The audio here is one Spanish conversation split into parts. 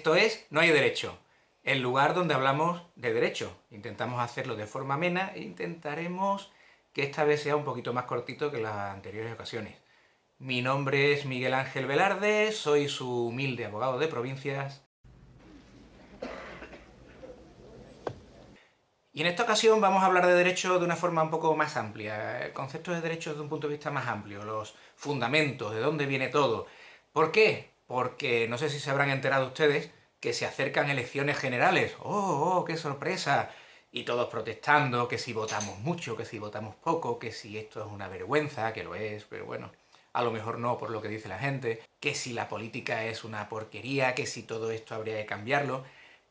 Esto es No hay derecho, el lugar donde hablamos de derecho. Intentamos hacerlo de forma amena e intentaremos que esta vez sea un poquito más cortito que las anteriores ocasiones. Mi nombre es Miguel Ángel Velarde, soy su humilde abogado de provincias. Y en esta ocasión vamos a hablar de derecho de una forma un poco más amplia. El concepto de derecho desde un punto de vista más amplio, los fundamentos, de dónde viene todo. ¿Por qué? Porque no sé si se habrán enterado ustedes que se acercan elecciones generales. ¡Oh, oh, qué sorpresa! Y todos protestando, que si votamos mucho, que si votamos poco, que si esto es una vergüenza, que lo es, pero bueno, a lo mejor no por lo que dice la gente, que si la política es una porquería, que si todo esto habría de cambiarlo,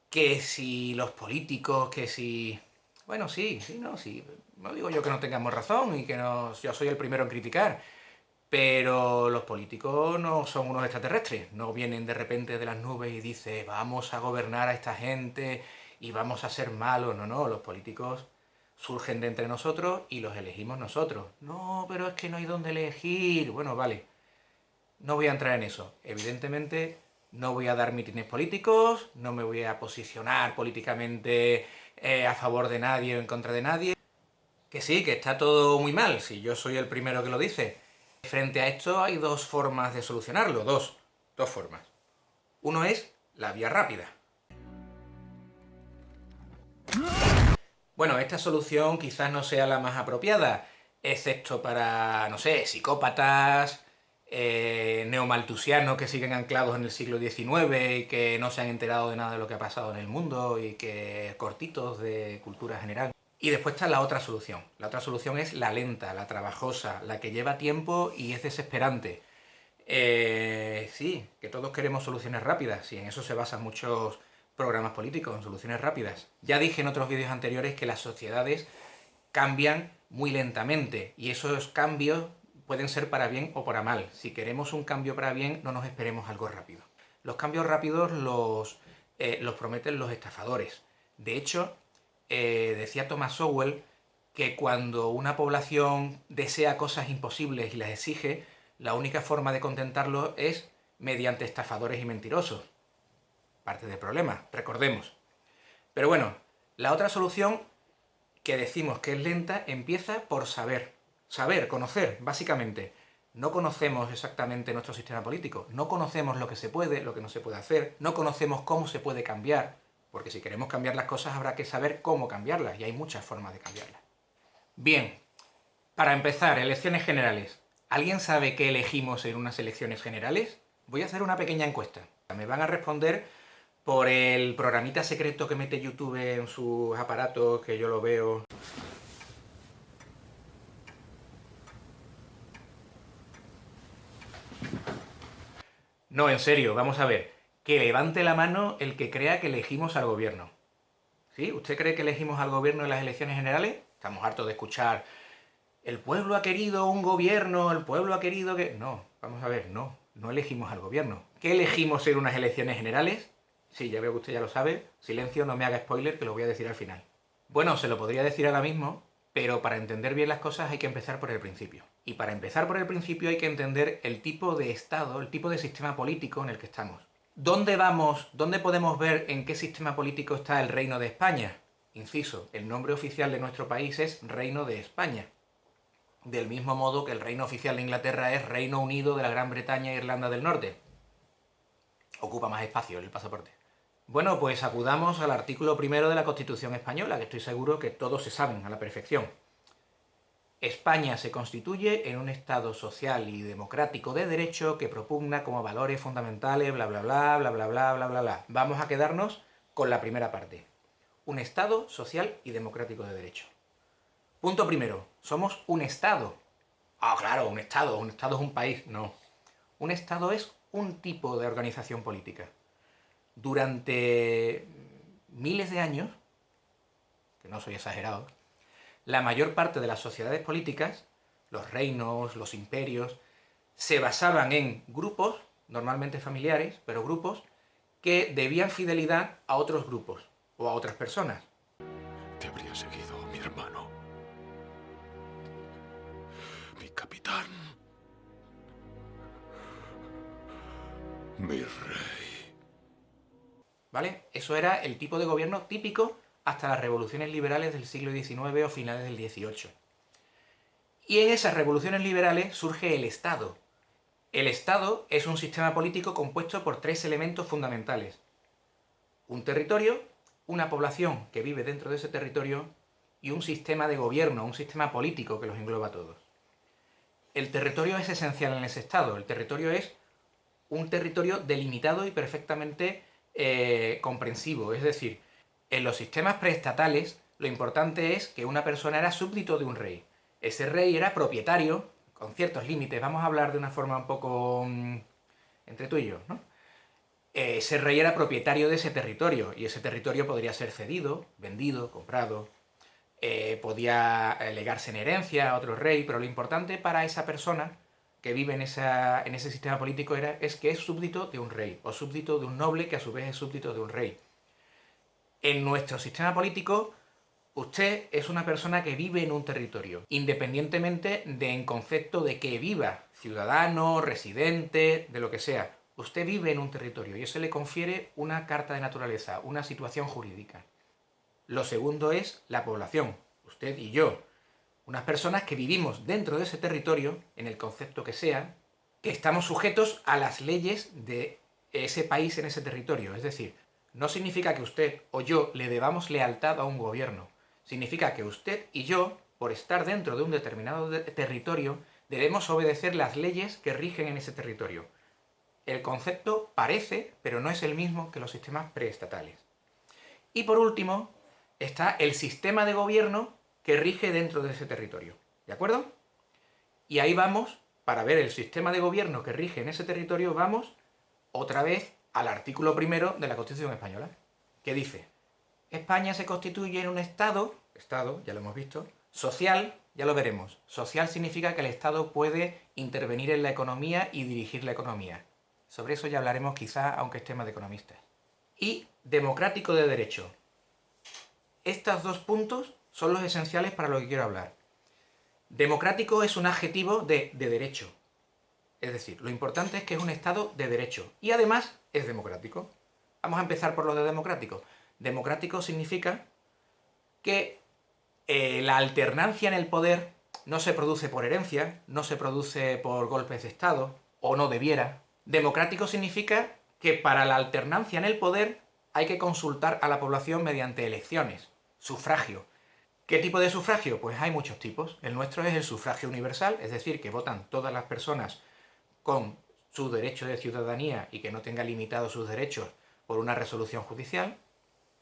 que si los políticos, que si... Bueno, sí, sí, no, sí. No digo yo que no tengamos razón y que no, yo soy el primero en criticar, pero los políticos no son unos extraterrestres, no vienen de repente de las nubes y dicen vamos a gobernar a esta gente y vamos a ser malos. No, no, los políticos surgen de entre nosotros y los elegimos nosotros. No, pero es que no hay dónde elegir. Bueno, vale, no voy a entrar en eso. Evidentemente no voy a dar mítines políticos, no me voy a posicionar políticamente a favor de nadie o en contra de nadie. Que sí, que está todo muy mal, si yo soy el primero que lo dice. Frente a esto hay dos formas de solucionarlo, dos formas. Uno es la vía rápida. Bueno, esta solución quizás no sea la más apropiada, excepto para, no sé, psicópatas, neomaltusianos que siguen anclados en el siglo XIX y que no se han enterado de nada de lo que ha pasado en el mundo y que cortitos de cultura general. Y después está la otra solución. La otra solución es la lenta, la trabajosa, la que lleva tiempo y es desesperante. Sí, que todos queremos soluciones rápidas y en eso se basan muchos programas políticos, en soluciones rápidas. Ya dije en otros vídeos anteriores que las sociedades cambian muy lentamente y esos cambios pueden ser para bien o para mal. Si queremos un cambio para bien, no nos esperemos algo rápido. Los cambios rápidos los prometen los estafadores. De hecho, decía Thomas Sowell que cuando una población desea cosas imposibles y las exige, la única forma de contentarlo es mediante estafadores y mentirosos. Parte del problema, recordemos. Pero bueno, la otra solución que decimos que es lenta empieza por saber. Saber, conocer, básicamente. No conocemos exactamente nuestro sistema político, no conocemos lo que se puede, lo que no se puede hacer, no conocemos cómo se puede cambiar, porque si queremos cambiar las cosas habrá que saber cómo cambiarlas, y hay muchas formas de cambiarlas. Bien, para empezar, elecciones generales. ¿Alguien sabe qué elegimos en unas elecciones generales? Voy a hacer una pequeña encuesta. Me van a responder por el programita secreto que mete YouTube en sus aparatos, que yo lo veo. No, en serio, vamos a ver. Que levante la mano el que crea que elegimos al gobierno. ¿Sí? ¿Usted cree que elegimos al gobierno en las elecciones generales? Estamos hartos de escuchar el pueblo ha querido un gobierno, el pueblo ha querido que... No, vamos a ver, no, no elegimos al gobierno. ¿Qué elegimos en unas elecciones generales? Sí, ya veo que usted ya lo sabe. Silencio, no me haga spoiler, que lo voy a decir al final. Bueno, se lo podría decir ahora mismo, pero para entender bien las cosas hay que empezar por el principio. Y para empezar por el principio hay que entender el tipo de Estado, el tipo de sistema político en el que estamos. ¿Dónde vamos, dónde podemos ver en qué sistema político está el Reino de España? Inciso, el nombre oficial de nuestro país es Reino de España. Del mismo modo que el reino oficial de Inglaterra es Reino Unido de la Gran Bretaña e Irlanda del Norte. Ocupa más espacio el pasaporte. Bueno, pues acudamos al artículo primero de la Constitución española, que estoy seguro que todos se saben a la perfección. España se constituye en un Estado social y democrático de derecho que propugna como valores fundamentales, bla bla bla, bla bla bla, bla bla bla. Vamos a quedarnos con la primera parte. Un Estado social y democrático de derecho. Punto primero, somos un Estado. Ah, claro, un Estado es un país. No. Un Estado es un tipo de organización política. Durante miles de años, que no soy exagerado, la mayor parte de las sociedades políticas, los reinos, los imperios, se basaban en grupos, normalmente familiares, pero grupos, que debían fidelidad a otros grupos o a otras personas. Te habría seguido, mi hermano. Mi capitán. Mi rey. ¿vale? Eso era el tipo de gobierno típico hasta las revoluciones liberales del siglo XIX o finales del XVIII. Y en esas revoluciones liberales surge el Estado. El Estado es un sistema político compuesto por tres elementos fundamentales: un territorio, una población que vive dentro de ese territorio y un sistema de gobierno, un sistema político que los engloba a todos. El territorio es esencial en ese Estado. El territorio es un territorio delimitado y perfectamente comprensivo. Es decir, en los sistemas preestatales lo importante es que una persona era súbdito de un rey. Ese rey era propietario, con ciertos límites. Vamos a hablar de una forma un poco entre tú y yo, ¿no? Ese rey era propietario de ese territorio y ese territorio podría ser cedido, vendido, comprado, podía legarse en herencia a otro rey, pero lo importante para esa persona que vive en ese sistema político es que es súbdito de un rey, o súbdito de un noble que a su vez es súbdito de un rey. En nuestro sistema político, usted es una persona que vive en un territorio, independientemente en concepto de que viva, ciudadano, residente, de lo que sea. Usted vive en un territorio y eso le confiere una carta de naturaleza, una situación jurídica. Lo segundo es la población, usted y yo. Unas personas que vivimos dentro de ese territorio, en el concepto que sea, que estamos sujetos a las leyes de ese país en ese territorio. Es decir, no significa que usted o yo le debamos lealtad a un gobierno. Significa que usted y yo, por estar dentro de un determinado territorio, debemos obedecer las leyes que rigen en ese territorio. El concepto parece, pero no es el mismo que los sistemas preestatales. Y por último, está el sistema de gobierno que rige dentro de ese territorio. ¿De acuerdo? Y ahí vamos, para ver el sistema de gobierno que rige en ese territorio, vamos otra vez al artículo 1 de la Constitución Española, que dice: España se constituye en un Estado, ya lo hemos visto, social, ya lo veremos. Social significa que el Estado puede intervenir en la economía y dirigir la economía. Sobre eso ya hablaremos quizá, aunque estemos de economistas. Y democrático de derecho. Estos dos puntos son los esenciales para lo que quiero hablar. Democrático es un adjetivo de derecho. Es decir, lo importante es que es un Estado de derecho. Y además es democrático. Vamos a empezar por lo de democrático. Democrático significa que la alternancia en el poder no se produce por herencia, no se produce por golpes de Estado, o no debiera. Democrático significa que para la alternancia en el poder hay que consultar a la población mediante elecciones, sufragio. ¿Qué tipo de sufragio? Pues hay muchos tipos. El nuestro es el sufragio universal, es decir, que votan todas las personas con su derecho de ciudadanía y que no tenga limitados sus derechos por una resolución judicial,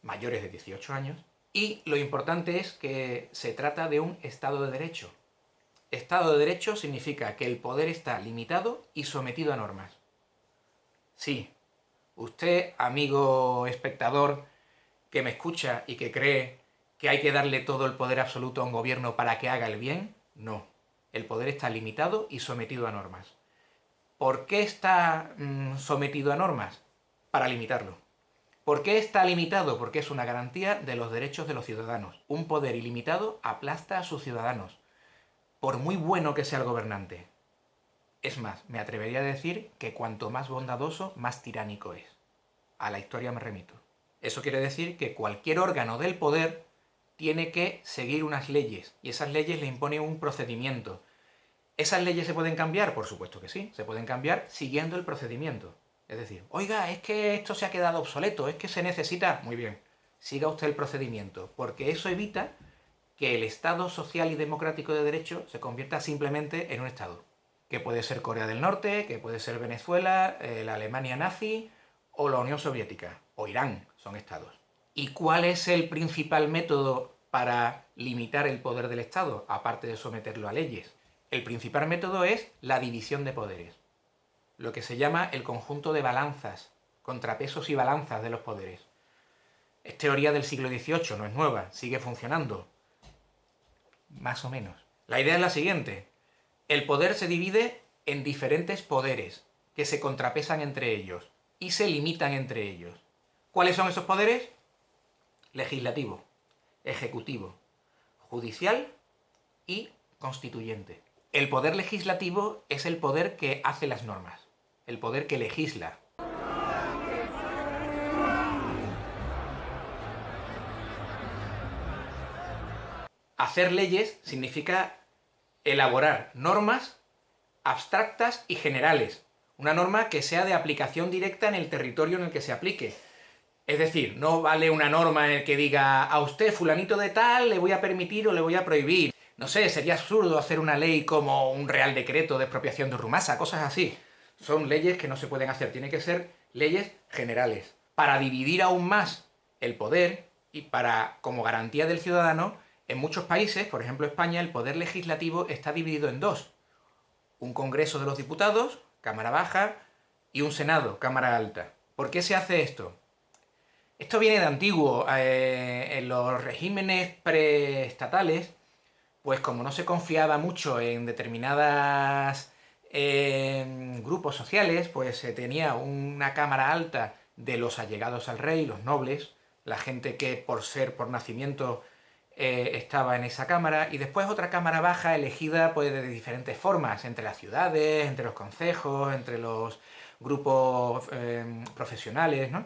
mayores de 18 años. Y lo importante es que se trata de un Estado de Derecho. Estado de Derecho significa que el poder está limitado y sometido a normas. Sí, usted, amigo espectador, que me escucha y que cree que hay que darle todo el poder absoluto a un gobierno para que haga el bien, no. El poder está limitado y sometido a normas. ¿Por qué está sometido a normas? Para limitarlo. ¿Por qué está limitado? Porque es una garantía de los derechos de los ciudadanos. Un poder ilimitado aplasta a sus ciudadanos, por muy bueno que sea el gobernante. Es más, me atrevería a decir que cuanto más bondadoso, más tiránico es. A la historia me remito. Eso quiere decir que cualquier órgano del poder tiene que seguir unas leyes, y esas leyes le imponen un procedimiento. ¿Esas leyes se pueden cambiar? Por supuesto que sí, se pueden cambiar siguiendo el procedimiento. Es decir, oiga, es que esto se ha quedado obsoleto, es que se necesita... Muy bien, siga usted el procedimiento, porque eso evita que el Estado social y democrático de derecho se convierta simplemente en un Estado. Que puede ser Corea del Norte, que puede ser Venezuela, la Alemania nazi o la Unión Soviética, o Irán, son estados. ¿Y cuál es el principal método para limitar el poder del Estado, aparte de someterlo a leyes? El principal método es la división de poderes, lo que se llama el conjunto de balanzas, contrapesos y balanzas de los poderes. Es teoría del siglo XVIII, no es nueva, sigue funcionando. Más o menos. La idea es la siguiente. El poder se divide en diferentes poderes que se contrapesan entre ellos y se limitan entre ellos. ¿Cuáles son esos poderes? Legislativo, ejecutivo, judicial y constituyente. El poder legislativo es el poder que hace las normas, el poder que legisla. Hacer leyes significa elaborar normas abstractas y generales. Una norma que sea de aplicación directa en el territorio en el que se aplique. Es decir, no vale una norma en el que diga a usted, fulanito de tal, le voy a permitir o le voy a prohibir. No sé, sería absurdo hacer una ley como un real decreto de expropiación de Rumasa, cosas así. Son leyes que no se pueden hacer, tienen que ser leyes generales. Para dividir aún más el poder y para, como garantía del ciudadano, en muchos países, por ejemplo España, el poder legislativo está dividido en dos. Un Congreso de los Diputados, Cámara Baja, y un Senado, Cámara Alta. ¿Por qué se hace esto? Esto viene de antiguo. En los regímenes preestatales, pues como no se confiaba mucho en determinadas grupos sociales, pues se tenía una cámara alta de los allegados al rey, los nobles, la gente que por nacimiento estaba en esa cámara, y después otra cámara baja elegida pues de diferentes formas, entre las ciudades, entre los concejos, entre los grupos profesionales, ¿no?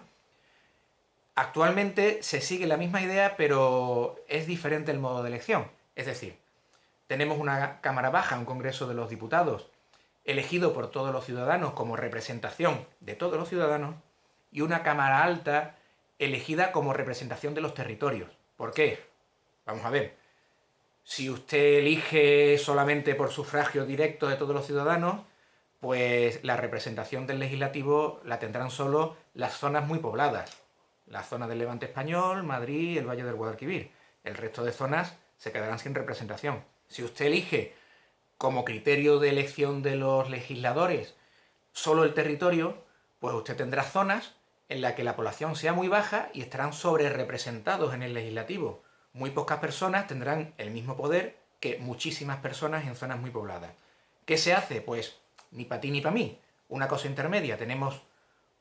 Actualmente se sigue la misma idea, pero es diferente el modo de elección. Es decir, tenemos una cámara baja, un Congreso de los Diputados, elegido por todos los ciudadanos como representación de todos los ciudadanos, y una cámara alta elegida como representación de los territorios. ¿Por qué? Vamos a ver. Si usted elige solamente por sufragio directo de todos los ciudadanos, pues la representación del legislativo la tendrán solo las zonas muy pobladas. La zona del Levante español, Madrid, el Valle del Guadalquivir. El resto de zonas se quedarán sin representación. Si usted elige como criterio de elección de los legisladores solo el territorio, pues usted tendrá zonas en las que la población sea muy baja y estarán sobre representados en el legislativo. Muy pocas personas tendrán el mismo poder que muchísimas personas en zonas muy pobladas. ¿Qué se hace? Pues ni para ti ni para mí. Una cosa intermedia. Tenemos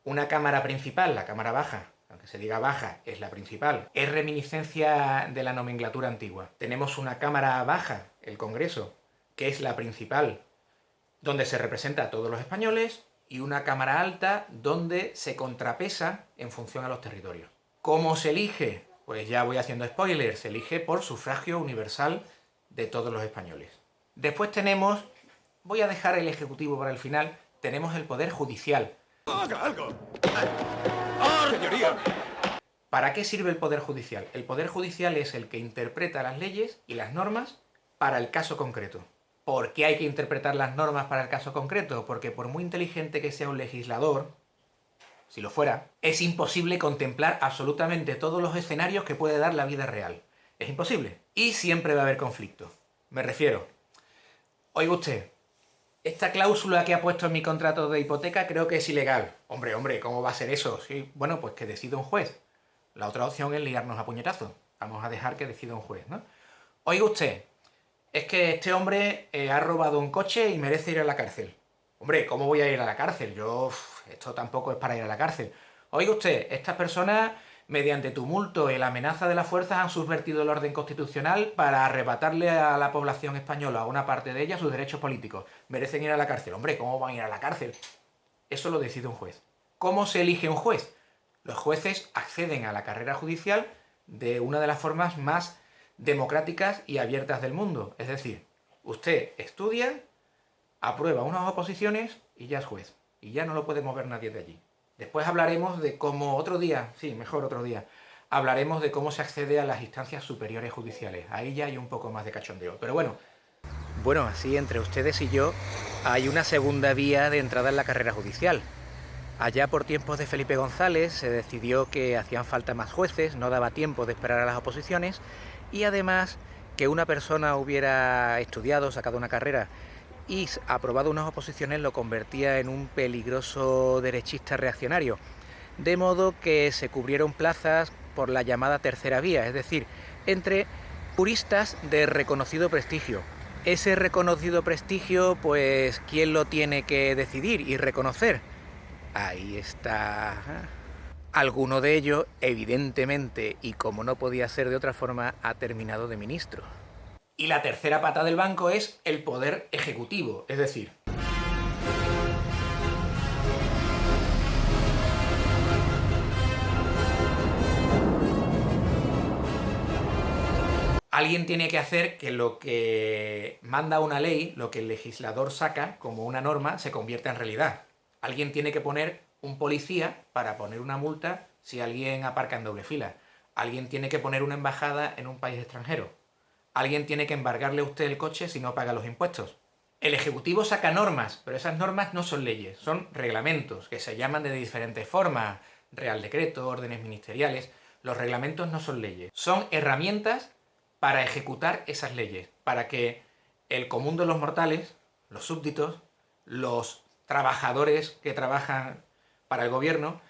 una cámara principal, la cámara baja, aunque se diga baja, es la principal. Es reminiscencia de la nomenclatura antigua. Tenemos una cámara baja, el Congreso, que es la principal, donde se representa a todos los españoles, y una cámara alta donde se contrapesa en función a los territorios. ¿Cómo se elige? Pues ya voy haciendo spoilers, se elige por sufragio universal de todos los españoles. Después tenemos, voy a dejar el Ejecutivo para el final, tenemos el Poder Judicial. ¡Haga algo! ¡Señoría! ¿Para qué sirve el Poder Judicial? El Poder Judicial es el que interpreta las leyes y las normas para el caso concreto. ¿Por qué hay que interpretar las normas para el caso concreto? Porque por muy inteligente que sea un legislador, si lo fuera, es imposible contemplar absolutamente todos los escenarios que puede dar la vida real. Es imposible. Y siempre va a haber conflicto. Me refiero, oiga usted, esta cláusula que ha puesto en mi contrato de hipoteca creo que es ilegal. Hombre, ¿cómo va a ser eso? Sí, bueno, pues que decida un juez. La otra opción es liarnos a puñetazos. Vamos a dejar que decida un juez, ¿no? Oiga usted, es que este hombre ha robado un coche y merece ir a la cárcel. Hombre, ¿cómo voy a ir a la cárcel? Esto tampoco es para ir a la cárcel. Oiga usted, estas personas, mediante tumulto y la amenaza de las fuerzas, han subvertido el orden constitucional para arrebatarle a la población española, a una parte de ella, sus derechos políticos. Merecen ir a la cárcel. Hombre, ¿cómo van a ir a la cárcel? Eso lo decide un juez. ¿Cómo se elige un juez? Los jueces acceden a la carrera judicial de una de las formas más democráticas y abiertas del mundo. Es decir, usted estudia, aprueba unas oposiciones y ya es juez. Y ya no lo puede mover nadie de allí. Después hablaremos de cómo otro día, hablaremos de cómo se accede a las instancias superiores judiciales. Ahí ya hay un poco más de cachondeo. Pero bueno, así entre ustedes y yo hay una segunda vía de entrada en la carrera judicial. Allá por tiempos de Felipe González se decidió que hacían falta más jueces, no daba tiempo de esperar a las oposiciones, y además que una persona hubiera estudiado, sacado una carrera y aprobado unas oposiciones lo convertía en un peligroso derechista reaccionario. De modo que se cubrieron plazas por la llamada tercera vía, es decir, entre juristas de reconocido prestigio. Ese reconocido prestigio, pues, ¿quién lo tiene que decidir y reconocer? Ahí está. Alguno de ellos, evidentemente, y como no podía ser de otra forma, ha terminado de ministro. Y la tercera pata del banco es el poder ejecutivo, es decir, Alguien tiene que hacer que lo que manda una ley, lo que el legislador saca como una norma, se convierta en realidad. Alguien tiene que poner un policía para poner una multa si alguien aparca en doble fila. Alguien tiene que poner una embajada en un país extranjero. Alguien tiene que embargarle a usted el coche si no paga los impuestos. El Ejecutivo saca normas, pero esas normas no son leyes, son reglamentos, que se llaman de diferentes formas, Real Decreto, órdenes ministeriales. Los reglamentos no son leyes, son herramientas para ejecutar esas leyes, para que el común de los mortales, los súbditos, los trabajadores que trabajan para el gobierno,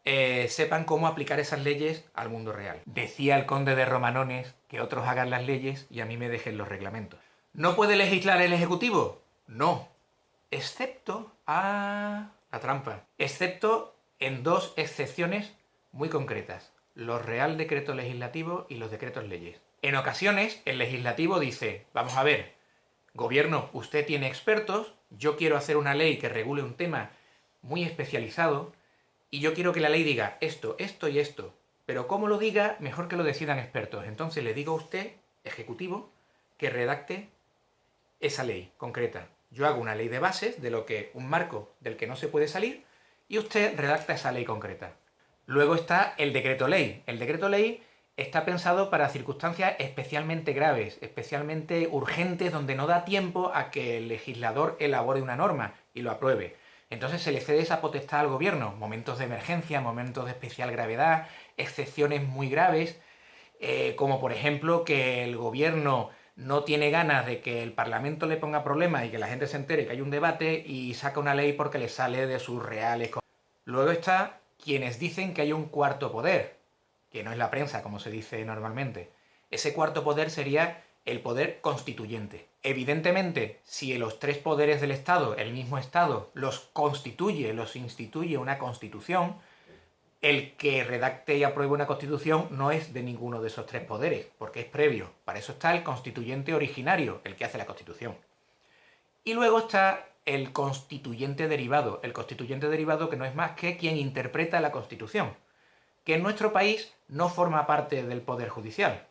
sepan cómo aplicar esas leyes al mundo real. Decía el conde de Romanones que otros hagan las leyes y a mí me dejen los reglamentos. ¿No puede legislar el Ejecutivo? No. Excepto a la trampa. Excepto en dos excepciones muy concretas. Los Real Decreto Legislativo y los decretos leyes. En ocasiones el legislativo dice, vamos a ver, gobierno, usted tiene expertos, yo quiero hacer una ley que regule un tema muy especializado y yo quiero que la ley diga esto, esto y esto. Pero como lo diga, mejor que lo decidan expertos. Entonces le digo a usted, ejecutivo, que redacte esa ley concreta. Yo hago una ley de bases, de lo que un marco del que no se puede salir, y usted redacta esa ley concreta. Luego está el decreto ley. El decreto ley está pensado para circunstancias especialmente graves, especialmente urgentes, donde no da tiempo a que el legislador elabore una norma y lo apruebe. Entonces se le cede esa potestad al gobierno, momentos de emergencia, momentos de especial gravedad, excepciones muy graves, como por ejemplo que el gobierno no tiene ganas de que el Parlamento le ponga problemas y que la gente se entere que hay un debate y saca una ley porque le sale de sus reales. Luego está quienes dicen que hay un cuarto poder, que no es la prensa, como se dice normalmente. Ese cuarto poder sería el poder constituyente. Evidentemente, si los tres poderes del Estado, el mismo Estado, los constituye, los instituye una constitución, el que redacte y apruebe una constitución no es de ninguno de esos tres poderes, porque es previo. Para eso está el constituyente originario, el que hace la constitución. Y luego está el constituyente derivado que no es más que quien interpreta la constitución, que en nuestro país no forma parte del poder judicial.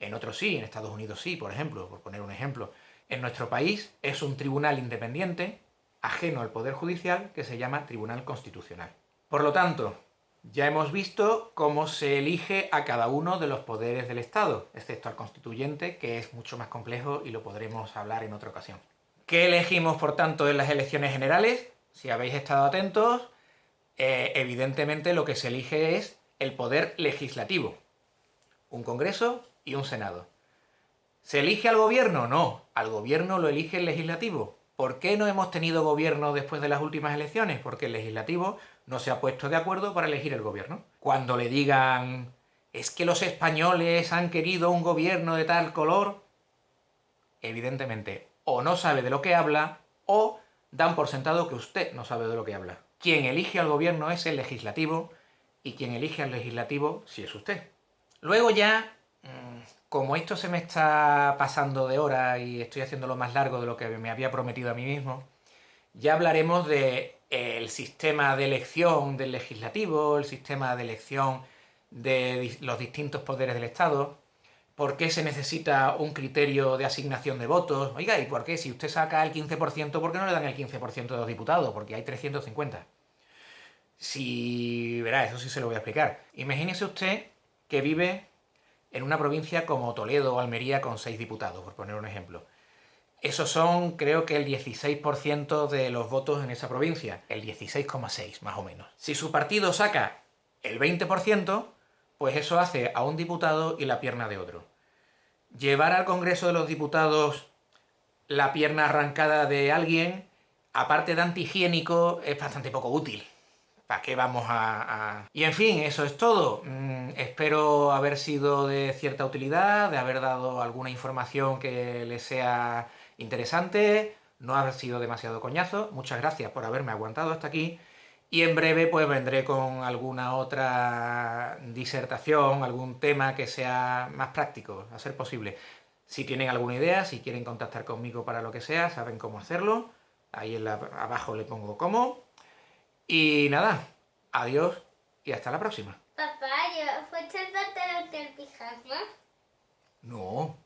En otros sí, en Estados Unidos sí, por ejemplo, por poner un ejemplo. En nuestro país es un tribunal independiente, ajeno al poder judicial, que se llama Tribunal Constitucional. Por lo tanto, ya hemos visto cómo se elige a cada uno de los poderes del Estado, excepto al constituyente, que es mucho más complejo y lo podremos hablar en otra ocasión. ¿Qué elegimos, por tanto, en las elecciones generales? Si habéis estado atentos, evidentemente lo que se elige es el poder legislativo. Un Congreso y un Senado. ¿Se elige al gobierno? No, al gobierno lo elige el legislativo. ¿Por qué no hemos tenido gobierno después de las últimas elecciones? Porque el legislativo no se ha puesto de acuerdo para elegir el gobierno. Cuando le digan, es que los españoles han querido un gobierno de tal color, evidentemente o no sabe de lo que habla o dan por sentado que usted no sabe de lo que habla. Quien elige al gobierno es el legislativo y quien elige al legislativo sí es usted. Luego ya, como esto se me está pasando de hora y estoy haciéndolo más largo de lo que me había prometido a mí mismo, ya hablaremos del sistema de elección del legislativo, el sistema de elección de los distintos poderes del Estado, por qué se necesita un criterio de asignación de votos. Oiga, ¿y por qué? Si usted saca el 15%, ¿por qué no le dan el 15% de los diputados? Porque hay 350. Si, verá, eso sí se lo voy a explicar. Imagínese usted que vive en una provincia como Toledo o Almería con 6 diputados, por poner un ejemplo. Esos son, creo que el 16% de los votos en esa provincia, el 16,6 más o menos. Si su partido saca el 20%, pues eso hace a un diputado y la pierna de otro. Llevar al Congreso de los Diputados la pierna arrancada de alguien, aparte de antihigiénico, es bastante poco útil. ¿Para qué vamos a...? Y en fin, eso es todo. Espero haber sido de cierta utilidad, de haber dado alguna información que les sea interesante, no haber sido demasiado coñazo. Muchas gracias por haberme aguantado hasta aquí. Y en breve pues vendré con alguna otra disertación, algún tema que sea más práctico, a ser posible. Si tienen alguna idea, si quieren contactar conmigo para lo que sea, saben cómo hacerlo. Ahí abajo le pongo cómo. Y nada, adiós y hasta la próxima. Papá, ¿yo puedo el pantalón del pijama? No.